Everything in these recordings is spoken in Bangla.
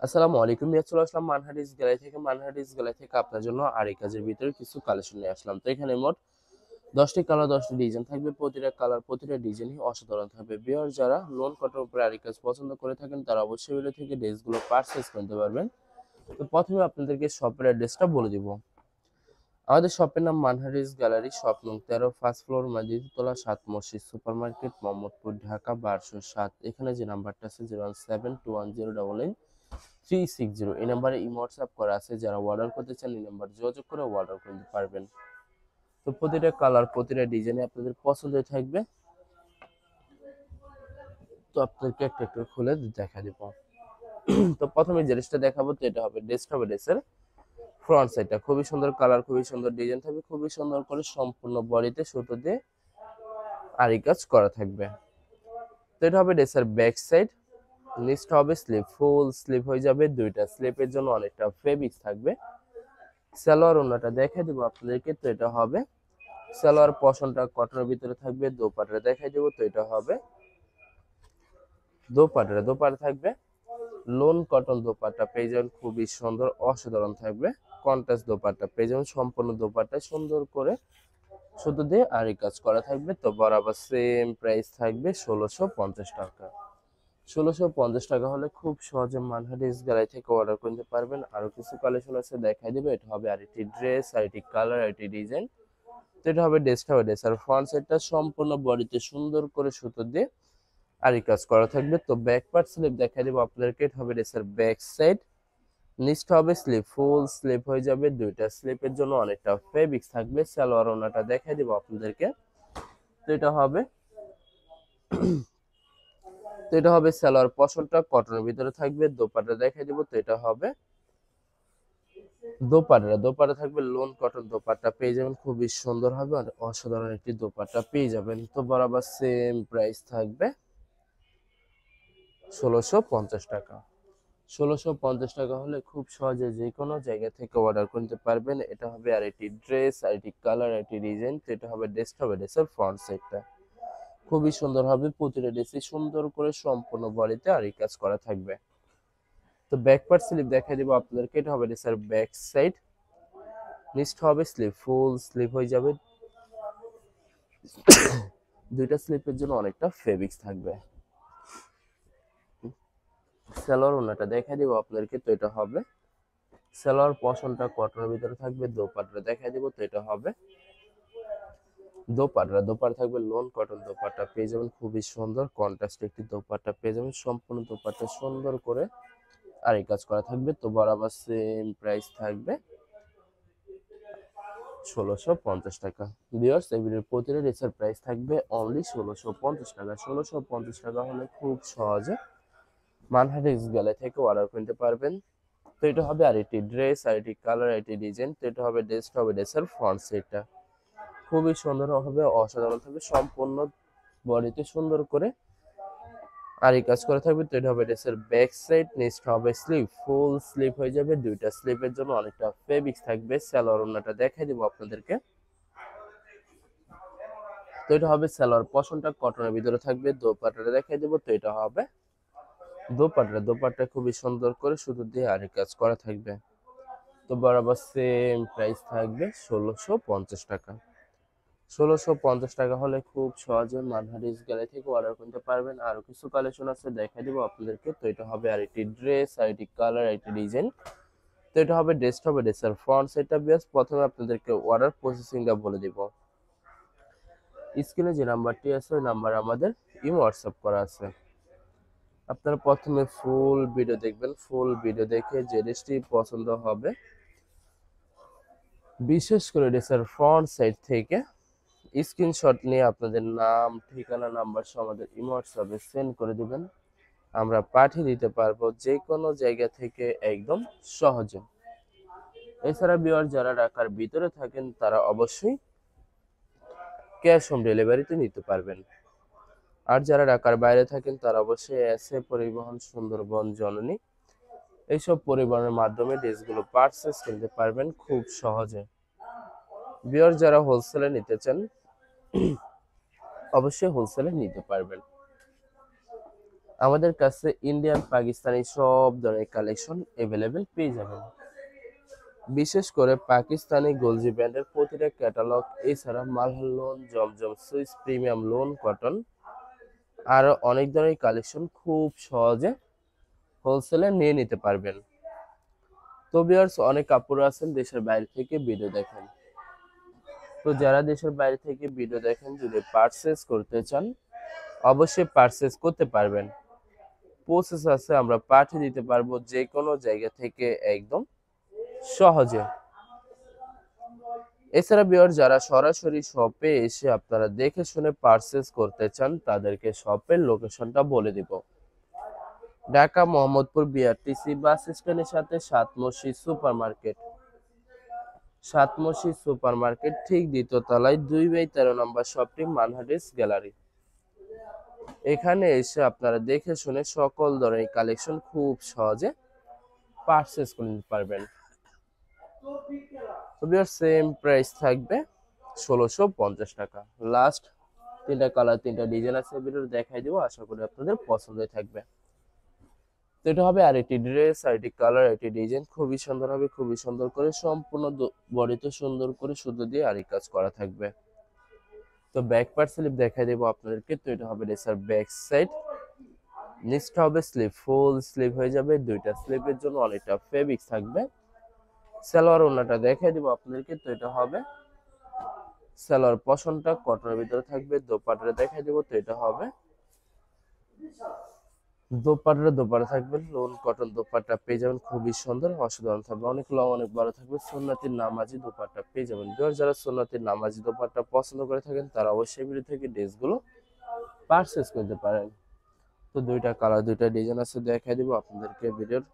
আসসালামু আলাইকুম। চলে আসলাম মানহাটিস গ্যালারি থেকে। মানহাটিস গ্যালারি থেকে আপনার জন্য আরি কাজের ভিতরে কিছু কালেকশন নিয়ে আসলাম। তো এখানে মোট 10টি কালার 10টি ডিজাইন থাকবে। প্রতিটা কালার প্রতিটা ডিজাইনই অসাধারণ থাকবে। বিয়ার যারা লোন কটন উপরে আরি কাজ পছন্দ করে থাকেন তারা অবশ্যই ভিডিও থেকে ড্রেসগুলো পারচেজ করতে পারবেন। তো প্রথমে আপনাদেরকে শপের অ্যাড্রেসটা বলে দিব। আমাদের শপের নাম মানহাটিস গ্যালারি, শপ নং 13, ফার্স্ট ফ্লোর, মাজিদতলা, 7 মসজিদ সুপার মার্কেট, মোহাম্মদপুর, ঢাকা 1207। এখানে যে নাম্বারটা আছে 01721099360, এই নাম্বারে ইমো হোয়াটসঅ্যাপ করা আছে। যারা অর্ডার করতে চান এই নাম্বার যোগাযোগ করে অর্ডার করতে পারবেন। তো প্রতিটা কালার প্রতিটা ডিজাইনে আপনাদের পছন্দের থাকবে। তো আপনাদেরকে একটা একটা খুলে দেখা দিব। তো প্রথমে যে ড্রেসটা দেখাবো তো এটা হবে ড্রেসের ফ্রন্ট সাইডটা খুবই সুন্দর কালার, খুবই সুন্দর ডিজাইন থাকবে, খুবই সুন্দর করে সম্পূর্ণ বডিতে সুতো দিয়ে আরি কাজ করা থাকবে। তো এটা হবে ড্রেসের ব্যাক সাইড। নিচটা হবে স্লিপ, ফুল স্লিপ হয়ে যাবে, দুইটা স্লিপের জন্য অনেকটা ফেব্রিক্স থাকবে। সালোয়ার ওন্নাটা দেখাই দিব আপনাদেরকে। তো এটা হবে সালোয়ার পশনটা কটনের ভিতরে থাকবে। দোপাট্টা দেখাই দেবো। তো এটা হবে দোপাট্টা থাকবে লোন কটন দোপাট্টা পেয়ে যাবেন, খুবই সুন্দর অসাধারণ থাকবে। কন্ট্রাস্ট দোপাট্টা পেয়ে যাবেন, সম্পূর্ণ দোপাট্টা সুন্দর করে সুতো দিয়ে আরি কাজ করা থাকবে। তো বরাবর সেম প্রাইস থাকবে 1650 টাকা। 1650 টাকা হলে খুব সহজে মানহাটিস গ্যালারি থেকে অর্ডার করতে পারবেন। আরো কিছু কালেকশন আছে দেখাই দিবে। এটা হবে আরেকটি ড্রেস, আরেকটি কালার, আরেকটি ডিজাইন। তো এটা হবে ড্রেসটা হবে ড্রেস আর ফ্রন্ট সাইডটা সম্পূর্ণ বডিতে সুন্দর করে সুতো দিয়ে আরি কাজ করা থাকবে। তো ব্যাক পার্ট স্লিপ দেখাই দিব আপনাদেরকে। এটা হবে ড্রেসের ব্যাক সাইড। নিচটা হবে স্লিপ, ফুল স্লিপ হয়ে যাবে, দুইটা স্লিপের জন্য অনেকটা ফেব্রিক্স থাকবে। সালোয়ার ওনাটা দেখাই দিব আপনাদেরকে। তো এটা হবে সালোয়ার পশনটা কটনের ভিতরে থাকবে। দোপাট্টা দেখাই দিব। তো এটা হবে দোপাট্টা থাকবে লোন কটন দোপাট্টা পেয়ে যাবেন, খুবই সুন্দর হবে আর অসাধারণ একটি দোপাট্টা পেয়ে যাবেন। তো বরাবর সেম প্রাইস থাকবে 1650 টাকা। 1650 টাকা হলে খুব সহজে যে কোনো জায়গা থেকে অর্ডার করতে পারবেন। এটা হবে আর একটি ড্রেস, আর একটি কালার, আর একটি ডিজাইন। তো এটা হবে ড্রেসটা হবে ড্রেসের ফ্রন্ট সাইডটা খুবই সুন্দর হবে। প্রতিটা ড্রেসে সুন্দর করে সম্পূর্ণ বডিতে আরি কাজ করা থাকবে। তো ব্যাক পার্ট স্লিপ দেখাই দিব আপনাদেরকে। এটা হবে ড্রেসের ব্যাক সাইড। নিচটা হবে স্লিপ, ফুল স্লিপ হয়ে যাবে, দুইটা স্লিপের জন্য অনেকটা ফেব্রিক্স থাকবে। সালোয়ার ওনাটা দেখাই দিব আপনাদেরকে। তো এটা হবে সালোয়ার পশনটা কটনের ভিতরে থাকবে। দোপাট্টা দেখাই দিব। তো এটা হবে দোপাট্টা থাকবে লোন কটন দোপাট্টা পেয়ে যাবেন, খুবই সুন্দর কন্ট্রাস্ট একটি দোপাট্টা পেয়ে যাবেন। সম্পূর্ণ দোপাট্টা সুন্দর করে আরি কাজ করা থাকবে। তো বরাবর সেম প্রাইস থাকবে 1650 টাকা। ভিউয়ার্স এই ভিডিওর প্রতিটা ড্রেসের প্রাইস থাকবে অনলি 1650 টাকা। 1650 টাকা হলে খুব সহজে মানহাটিস গ্যালারি থেকে অর্ডার করতে পারবেন। তো এটা হবে আরেকটি ড্রেস, আরেকটি কালার, আরেকটি ডিজাইন। তো এটা হবে ড্রেসটা হবে ড্রেসের ফ্রন্ট সাইডটা খুবই সুন্দর হবে, অসাধারণ থাকবে। সম্পূর্ণ বডিতে সুন্দর করে আরি কাজ করা থাকবে। তো এটা হবে ড্রেসের ব্যাক সাইড। নেক্সট হবে স্লিভ, ফুল স্লিভ হয়ে যাবে, দুইটা স্লিভের জন্য অনেকটা ফেব্রিক্স থাকবে। সালোয়ার ওন্নাটা দেখাই দিব আপনাদেরকে। তো এটা হবে সালোয়ার পশনটা কটনের ভিতরে থাকবে। দোপাট্টাটা দেখাই দিব। তো এটা হবে দোপাট্টা খুবই সুন্দর করে সুতো দিয়ে আরি কাজ করা থাকবে। তো বরাবর সেম প্রাইস থাকবে 1650 টাকা। 1650 টাকা হলে খুব সহজে মানহারিস গ্যালারি থেকে অর্ডার করতে পারবেন। আরো কিছু কালেকশন আছে দেখাই দিব আপনাদেরকে। তো এটা হবে আরেকটি ড্রেস, আরেকটি কালার, আরেকটি ডিজাইন। তো এটা হবে ড্রেসটা হবে ড্রেসের ফ্রন্ট সাইডটা। বেশ প্রথমে আপনাদেরকে অর্ডার প্রসেসিংটা বলে দিব। স্ক্রিনে যে নাম্বারটি আছে ওই নাম্বার আমাদের ইমো হোয়াটসঅ্যাপ করা আছে। আপনারা প্রথমে ফুল ভিডিও দেখবেন। ফুল ভিডিও দেখে যে ড্রেসটি পছন্দ হবে, বিশেষ করে ড্রেসের ফ্রন্ট সাইড থেকে স্ক্রিনশট নিয়ে আপনাদের নাম, ঠিকানা, নাম্বার সহ আমাদের ইমো হোয়াটসঅ্যাপে সেন্ড করে দিবেন। আমরা পাঠিয়ে দিতে পারবো যে কোনো জায়গা থেকে একদম সহজে। এছাড়া ভিউয়ার যারা ঢাকার ভিতরে থাকেন তারা অবশ্যই ক্যাশ হোম ডেলিভারিতে নিতে পারবেন। আর যারা ঢাকার বাইরে থাকেন তারা অবশ্যই এসএ পরিবহন, সুন্দরবন, জননী এইসব পরিবহনের মাধ্যমে ড্রেসগুলো পারচেস করতে পারবেন খুব সহজে। ভিউয়ার যারা হোলসেলে নিতে চান অবশ্যই হোলসেলে নিতে পারবেন। আমাদের কাছে ইন্ডিয়ান পাকিস্তানি সব ধরনের কালেকশন অ্যাভেলেবেল পেয়ে যাবেন। বিশেষ করে পাকিস্তানি গোলজি ব্র্যান্ডের প্রতিটা ক্যাটালগ, এছাড়া মালহার লোন, জমজম সুইস, প্রিমিয়াম লোন কটন, আরো অনেক ধরনের কালেকশন খুব সহজে হোলসেলে নিয়ে নিতে পারবেন। তো ভিউয়ার্স, অনেক কাপড় আছেন দেশের বাইরে থেকে ভিডিও দেখেন। তো যারা দেশের বাইরে থেকে ভিডিও দেখেন, যদি পারচেজ করতে চান অবশ্যই পারচেজ করতে পারবেন। প্রসেস আছে, আমরা পাঠিয়ে দিতে পারবো যে কোনো জায়গা থেকে একদম সহজে। এছাড়া ভিউয়ার, যারা সরাসরি শপে এসে আপনারা দেখে শুনে পারচেজ করতে চান তাদেরকে শপের লোকেশনটা বলে দিব। ঢাকা মোহাম্মদপুর বিআরটিসি বাস স্ট্যান্ডের সাথে সাত মসজিদ সুপার মার্কেট ঠিক দ্বিতীয় তলায় 2/13 নম্বর শপটি মানহাটিস গ্যালারি। এখানে এসে আপনারা দেখে শুনে সকল ধরনের কালেকশন খুব সহজে পারচেজ করে নিতে পারবেন। তবে সেম প্রাইস থাকবে 1650 টাকা। লাস্ট তিনটা কালার, তিনটা ডিজাইন আছে, ভিডিও দেখাই দিব, আশা করি আপনাদের পছন্দ থাকবে। তো এটা হবে আরেকটি ড্রেস, আরেকটি কালার, আরেকটি ডিজাইন, খুবই সুন্দর হবে, খুবই সুন্দর করে সম্পূর্ণ বডিতে সুন্দর করে সুতো দিয়ে আরেক কাজ করা থাকবে। তো ব্যাক পার্ট স্লিপ দেখাই দেবো আপনাদেরকে। তো এটা হবে ড্রেসের ব্যাক সাইড, নিচটা হবে স্লিপ, ফুল স্লিপ হয়ে যাবে। দুইটা স্লিপের জন্য অনেকটা ফেব্রিক থাকবে। সালোয়ার ওড়নাটা দেখাই দিব আপনাদেরকে। তো এটা হবে সালোয়ার পশনটা কটনের ভিতরে থাকবে। দোপাট্টা দেখাই দিব। তো এটা হবে দোপাট্টা থাকবে লোন কটন দোপাট্টা পেয়ে যাবেন, খুবই সুন্দর অসাধারণ থাকবে, অনেক লং অনেক বড় থাকবে। সুন্নতির নামাজি দোপাট্টা পেয়ে যাবেন। যারা সুন্নতির নামাজি দোপাট্টা পছন্দ করে থাকেন তারা অবশ্যই ভিডিও থেকে ড্রেসগুলো পারচেজ করতে পারেন। তো দুইটা কালার, দুইটা ডিজাইন আছে, দেখাই দিব আপনাদেরকে ভিডিওর।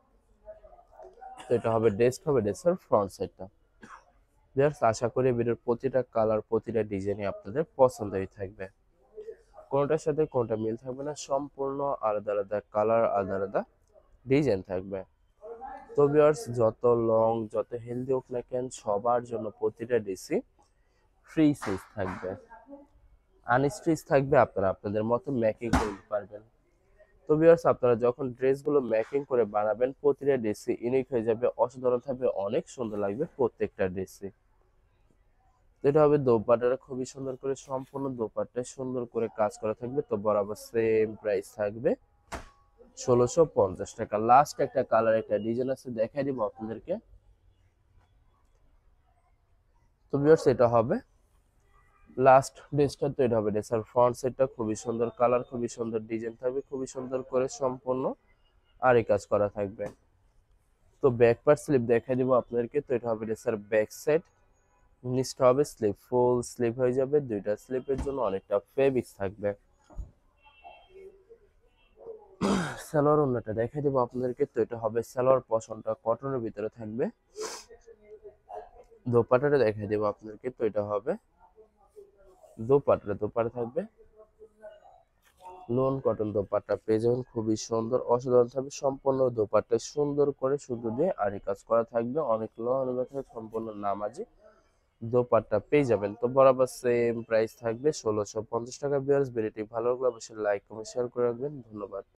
তো এটা হবে ড্রেসের ফ্রন্ট সাইডটা। আশা করি ভিডিওর প্রতিটা কালার, প্রতিটা ডিজাইনই আপনাদের পছন্দই থাকবে, কোনটার সাথে কোনটা মিল থাকবে না, সম্পূর্ণ আলাদা আলাদা কালার, আলাদা আলাদা ডিজাইন থাকবে। তো ভিউয়ার্স, যত লং যত হেলদি হোক না কেন, সবার জন্য প্রতিটা ডিসি ফ্রি সাইজ থাকবে, আনস্টিচ থাকবে, আপনারা আপনাদের মতো মেকিং করতে পারবেন। তো ভিউয়ার্স, আপনারা যখন ড্রেসগুলো মেকিং করে বানাবেন প্রতিটা ড্রেসই ইউনিক হয়ে যাবে, অসাধারণ থাকবে, অনেক সুন্দর লাগবে প্রত্যেকটা ড্রেসই। এটা হবে দোপাট্টাটা খুবই সুন্দর করে, সম্পূর্ণ দোপাট্টায় সুন্দর করে কাজ করা থাকবে। তো বরাবর সেম প্রাইস থাকবে 1650 টাকা। লাস্ট একটা কালার, একটা ডিজাইন আছে, দেখাই দিব আপনাদেরকে। তো ভিউয়ার্স, এটা হবে লাস্ট ড্রেসটা। তো এটা হবে ড্রেসের ফ্রন্ট সাইডটা, খুবই সুন্দর কালার, খুবই সুন্দর ডিজাইন থাকবে, খুবই সুন্দর করে সম্পূর্ণ আরি কাজ করা থাকবে। তো ব্যাক পার্ট স্লিপ দেখাই দিব আপনাদেরকে। তো এটা হবে ড্রেসের ব্যাক সাইড, নিচটা হবে স্লিপ, ফুল স্লিপ হয়ে যাবে। দুইটা স্লিপের জন্য অনেকটা ফেব্রিক থাকবে। সালোয়ার ওড়নাটা দেখাই দিব আপনাদেরকে। তো এটা হবে সালোয়ার পশনটা কটনের ভিতরে থাকবে। দোপাট্টাটা দেখাই দিব আপনাদেরকে। তো এটা হবে দোপাট্টা থাকবে লোন কটন দোপাট্টা পেয়ে যাবেন, খুবই সুন্দর অসাধারণ থাকবে। সম্পূর্ণ দোপাট্টা সুন্দর করে সুতো দিয়ে আরি কাজ করা থাকবে, অনেক লং সম্পূর্ণ নামাজি দোপাট্টা পেয়ে যাবেন। তো বরাবর সেম প্রাইস থাকবে 1650 টাকা। ভিউয়ার্স, ভিডিওটি ভালো লাগলে অবশ্যই লাইক কমেন্ট শেয়ার করে রাখবেন। ধন্যবাদ।